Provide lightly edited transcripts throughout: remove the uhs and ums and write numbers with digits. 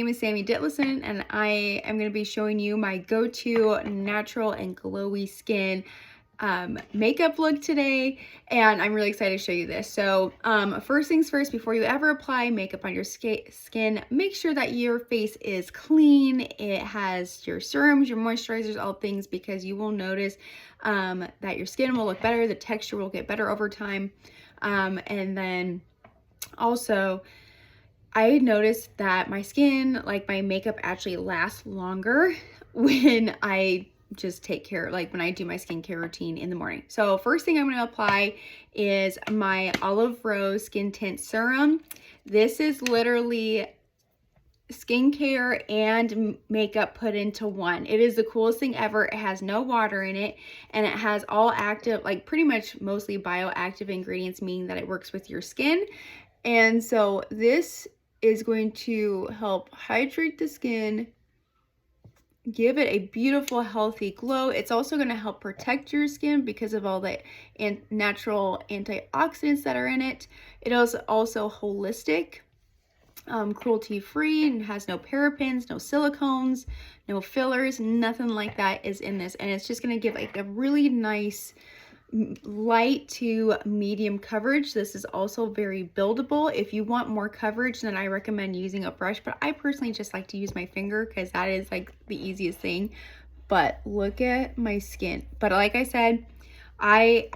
My name is Sammy Ditlison, and I am going to be showing you my go-to natural and glowy skin makeup look today, and I'm really excited to show you this. So first things first, before you ever apply makeup on your skin, make sure that your face is clean. It has your serums, your moisturizers, all things, because you will notice that your skin will look better, the texture will get better over time, and then also I noticed that my skin, like my makeup, actually lasts longer when I just take care, like when I do my skincare routine in the morning. So first thing I'm going to apply is my Olive Rose Skin Tint Serum. This is literally skincare and makeup put into one. It is the coolest thing ever. It has no water in it, and it has all active, like pretty much mostly bioactive ingredients, meaning that it works with your skin. And so this is going to help hydrate the skin, give it a beautiful, healthy glow. It's also going to help protect your skin because of all the natural antioxidants that are in it. It is also holistic, cruelty-free, and has no parabens, no silicones, no fillers, nothing like that is in this. And it's just going to give like a really nice light to medium coverage. This is also very buildable. If you want more coverage, then I recommend using a brush, but I personally just like to use my finger because that is like the easiest thing. But look at my skin. But like I said,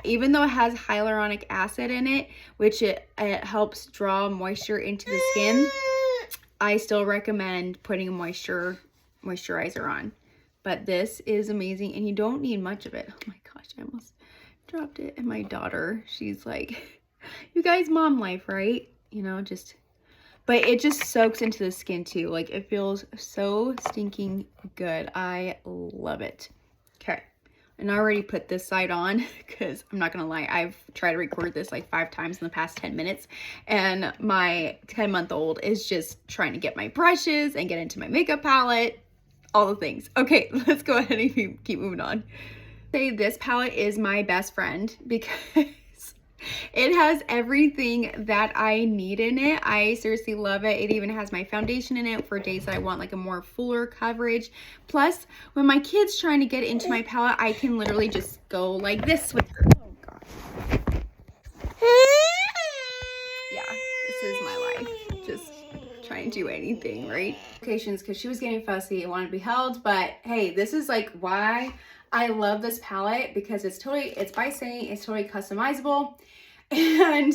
even though it has hyaluronic acid in it, which it helps draw moisture into the skin, I still recommend putting a moisturizer on. But this is amazing, and you don't need much of it. Oh my gosh, I almost dropped it. And my daughter, she's like, you guys, mom life, right? You know, but it just soaks into the skin too. Like, it feels so stinking good. I love it. Okay, and I already put this side on because I'm not gonna lie, I've tried to record this like 5 times in the past 10 minutes, and my 10-month-old is just trying to get my brushes and get into my makeup palette, all the things. Okay, let's go ahead and keep moving on. This palette is my best friend because it has everything that I need in it. I seriously love it. It even has my foundation in it for days that I want like a more fuller coverage. Plus, when my kid's trying to get into my palette, I can literally just go like this with her. Oh gosh. Yeah, this is my life. Just trying to do anything, right? Occasions, because she was getting fussy and wanted to be held. But hey, this is like why I love this palette, because it's by Saint, it's totally customizable, and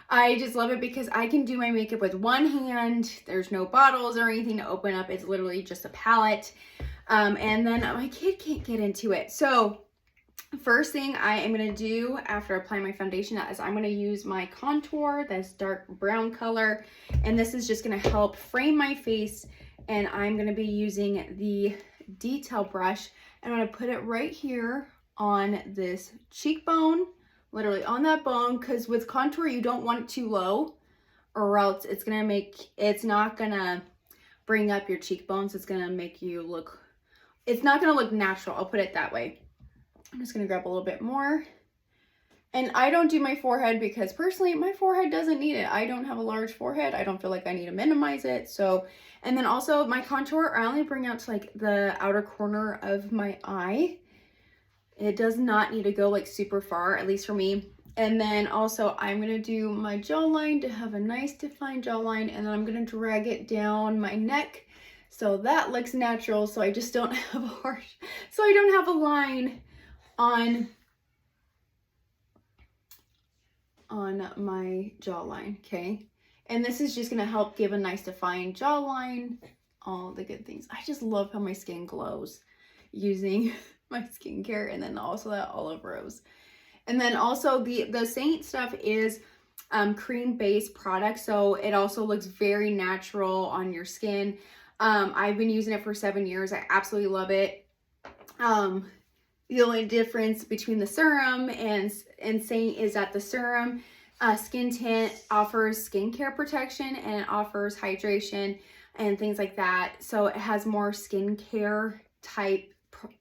I just love it because I can do my makeup with one hand. There's no bottles or anything to open up. It's literally just a palette, and then my kid can't get into it. So first thing I am going to do after applying my foundation is I'm going to use my contour, that's dark brown color, and this is just going to help frame my face. And I'm going to be using the detail brush, and I'm going to put it right here on this cheekbone, literally on that bone, because with contour you don't want it too low, or else it's not going to bring up your cheekbones. It's going to make you look, it's not going to look natural, I'll put it that way. I'm just going to grab a little bit more. And I don't do my forehead because personally my forehead doesn't need it. I don't have a large forehead. I don't feel like I need to minimize it. So, and then also my contour, I only bring out to like the outer corner of my eye. It does not need to go like super far, at least for me. And then also I'm going to do my jawline to have a nice defined jawline. And then I'm going to drag it down my neck so that looks natural. So I just don't have a line on my jawline. Okay, and this is just going to help give a nice defined jawline, all the good things. I just love how my skin glows using my skincare, and then also that Olive Rose. And then also the Saint stuff is cream based product, so it also looks very natural on your skin. I've been using it for 7 years. I absolutely love it. The only difference between the serum and Saint is that the serum skin tint offers skincare protection, and it offers hydration and things like that. So it has more skincare type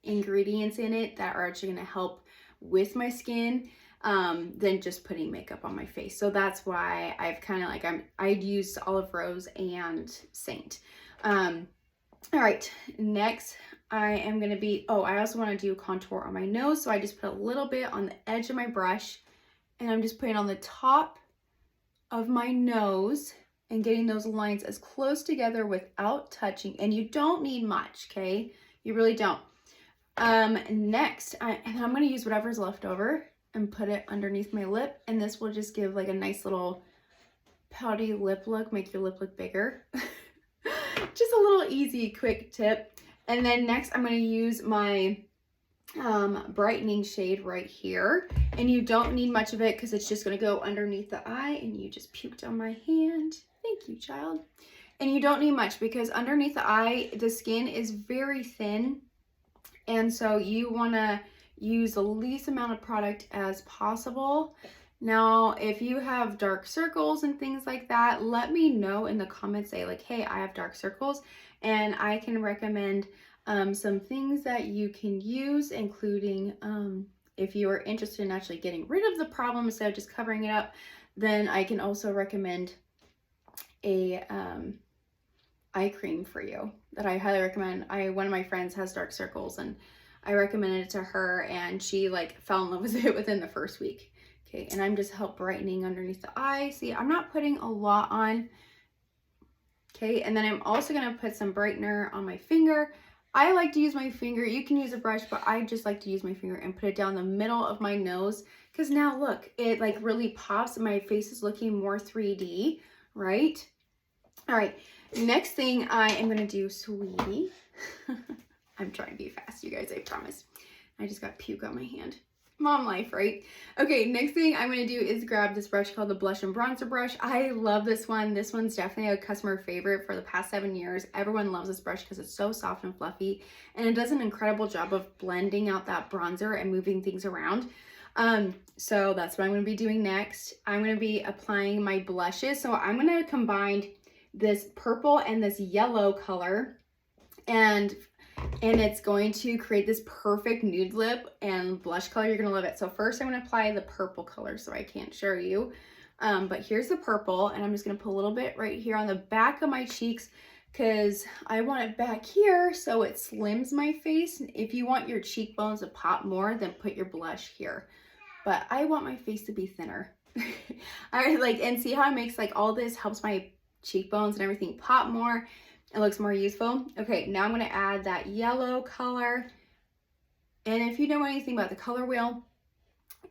ingredients in it that are actually going to help with my skin than just putting makeup on my face. So that's why I've kind of like, I'd use Olive Rose and Saint. All right, next I am going to be, I also want to do contour on my nose. So I just put a little bit on the edge of my brush and I'm just putting it on the top of my nose and getting those lines as close together without touching. And you don't need much, okay? You really don't. Next, I'm going to use whatever's left over and put it underneath my lip. And this will just give like a nice little pouty lip look, make your lip look bigger. Just a little easy, quick tip. And then next I'm going to use my brightening shade right here. And you don't need much of it because it's just going to go underneath the eye, and you just puked on my hand. Thank you, child. And you don't need much because underneath the eye, the skin is very thin. And so you want to use the least amount of product as possible. Now, if you have dark circles and things like that, let me know in the comments, say like, hey, I have dark circles, and I can recommend some things that you can use, including if you are interested in actually getting rid of the problem instead of just covering it up, then I can also recommend a eye cream for you that I highly recommend. One of my friends has dark circles and I recommended it to her, and she like fell in love with it within the first week. Okay, and I'm just help brightening underneath the eye. See, I'm not putting a lot on. Okay, and then I'm also gonna put some brightener on my finger. I like to use my finger. You can use a brush, but I just like to use my finger and put it down the middle of my nose, because now look, it like really pops and my face is looking more 3D, right? All right, next thing I am gonna do, sweetie. I'm trying to be fast, you guys, I promise. I just got puke on my hand. Mom life, right? Okay, next thing I'm going to do is grab this brush called the Blush and Bronzer brush. I love this one. This one's definitely a customer favorite for the past 7 years. Everyone loves this brush because it's so soft and fluffy, and it does an incredible job of blending out that bronzer and moving things around. So that's what I'm going to be doing next. I'm going to be applying my blushes. So I'm going to combine this purple and this yellow color, and it's going to create this perfect nude lip and blush color. You're gonna love it. So first I'm gonna apply the purple color, so I can't show you. But here's the purple, and I'm just gonna put a little bit right here on the back of my cheeks because I want it back here so it slims my face. If you want your cheekbones to pop more, then put your blush here. But I want my face to be thinner. And see how it makes like all this helps my cheekbones and everything pop more. It looks more useful. Okay, now I'm going to add that yellow color. And if you know anything about the color wheel,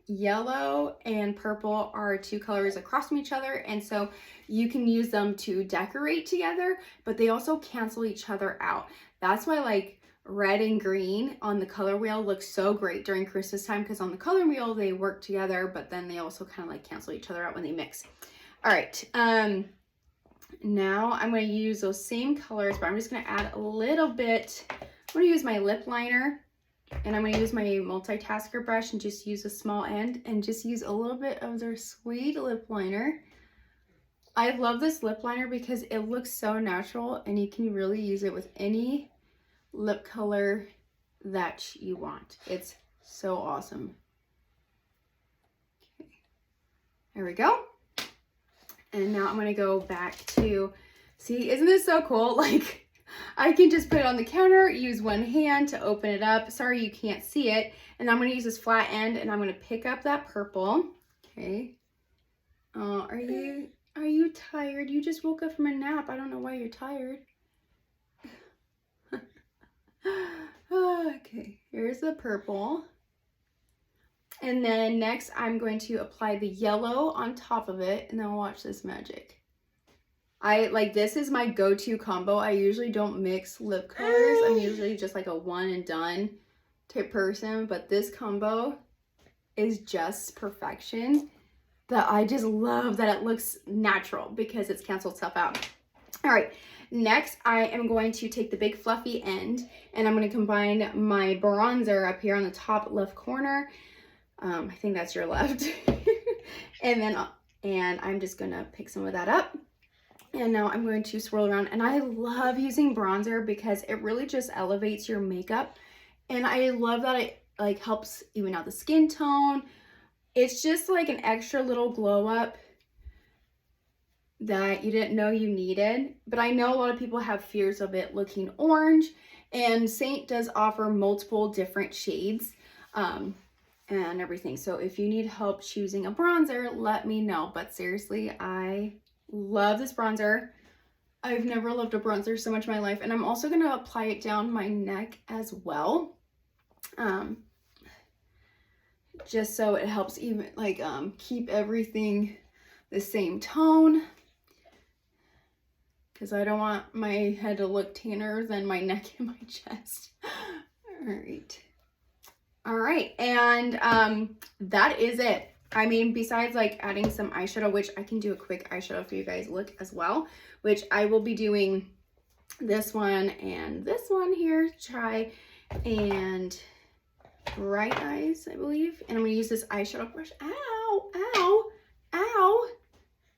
yellow and purple are two colors across from each other. And so you can use them to decorate together, but they also cancel each other out. That's why like red and green on the color wheel looks so great during Christmas time, because on the color wheel, they work together, but then they also kind of like cancel each other out when they mix. All right. Now I'm going to use those same colors, but I'm just going to add a little bit. I'm going to use my lip liner, and I'm going to use my multitasker brush and just use a small end and just use a little bit of their sweet lip liner. I love this lip liner because it looks so natural, and you can really use it with any lip color that you want. It's so awesome. Okay, there we go. And now I'm going to go back to, see, isn't this so cool? Like, I can just put it on the counter, use one hand to open it up. Sorry, you can't see it. And I'm going to use this flat end, and I'm going to pick up that purple. Okay. Oh, are you tired? You just woke up from a nap. I don't know why you're tired. Okay, here's the purple. And then next I'm going to apply the yellow on top of it, and then watch this magic. This is my go-to combo. I usually don't mix lip colors. I'm usually just like a one and done type person, but this combo is just perfection. That I just love that it looks natural because it's canceled itself out. All right, next I am going to take the big fluffy end, and I'm going to combine my bronzer up here on the top left corner. I think that's your left. and I'm just gonna pick some of that up, and now I'm going to swirl around. And I love using bronzer because it really just elevates your makeup, and I love that it like helps even out the skin tone. It's just like an extra little glow up. that you didn't know you needed. But I know a lot of people have fears of it looking orange, and Saint does offer multiple different shades and everything. So if you need help choosing a bronzer, let me know. But seriously, I love this bronzer. I've never loved a bronzer so much in my life. And I'm also going to apply it down my neck as well. Just so it helps even like keep everything the same tone. Because I don't want my head to look tanner than my neck and my chest. All right, and that is it. I mean, besides like adding some eyeshadow, which I can do a quick eyeshadow for you guys look as well, which I will be doing this one and this one here, try, and Bright Eyes, I believe. And I'm gonna use this eyeshadow brush. Ow, ow, ow.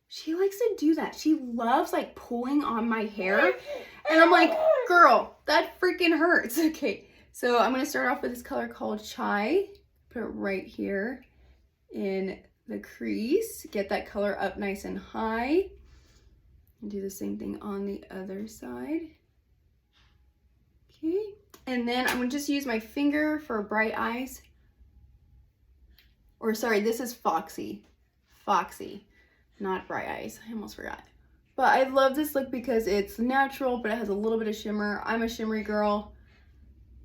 She likes to do that. She loves like pulling on my hair. And I'm like, girl, that freaking hurts. Okay, so I'm gonna start off with this color called Chai. Put it right here in the crease. Get that color up nice and high. And do the same thing on the other side. Okay, and then I'm gonna just use my finger for Bright Eyes. Or sorry, this is Foxy. Foxy. Not Bright Eyes. I almost forgot. But I love this look because it's natural, but it has a little bit of shimmer. I'm a shimmery girl.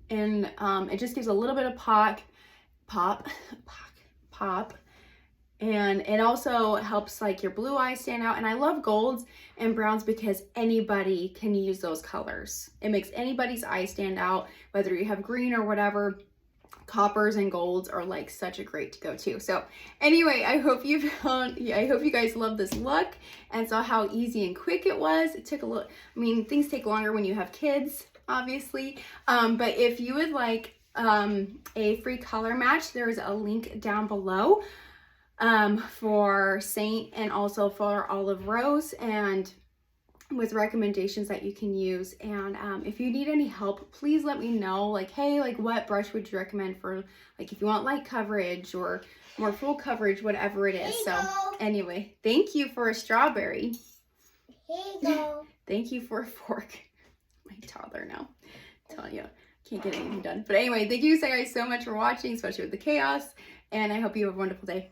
And it just gives a little bit of pop. And it also helps like your blue eyes stand out. And I love golds and browns because anybody can use those colors. It makes anybody's eyes stand out, whether you have green or whatever. Coppers and golds are like such a great to go to. So anyway, I hope you guys love this look and saw how easy and quick it was. It took a little, I mean, things take longer when you have kids, obviously. But if you would like a free color match, there's a link down below for Saint and also for Olive Rose, and with recommendations that you can use. And if you need any help, please let me know, like, hey, like what brush would you recommend for, like, if you want light coverage or more full coverage, whatever it is. So anyway, thank you for a strawberry. Here you go. Thank you for a fork. My toddler now. I'm telling you, can't get anything done. But anyway, thank you guys so much for watching, especially with the chaos, and I hope you have a wonderful day.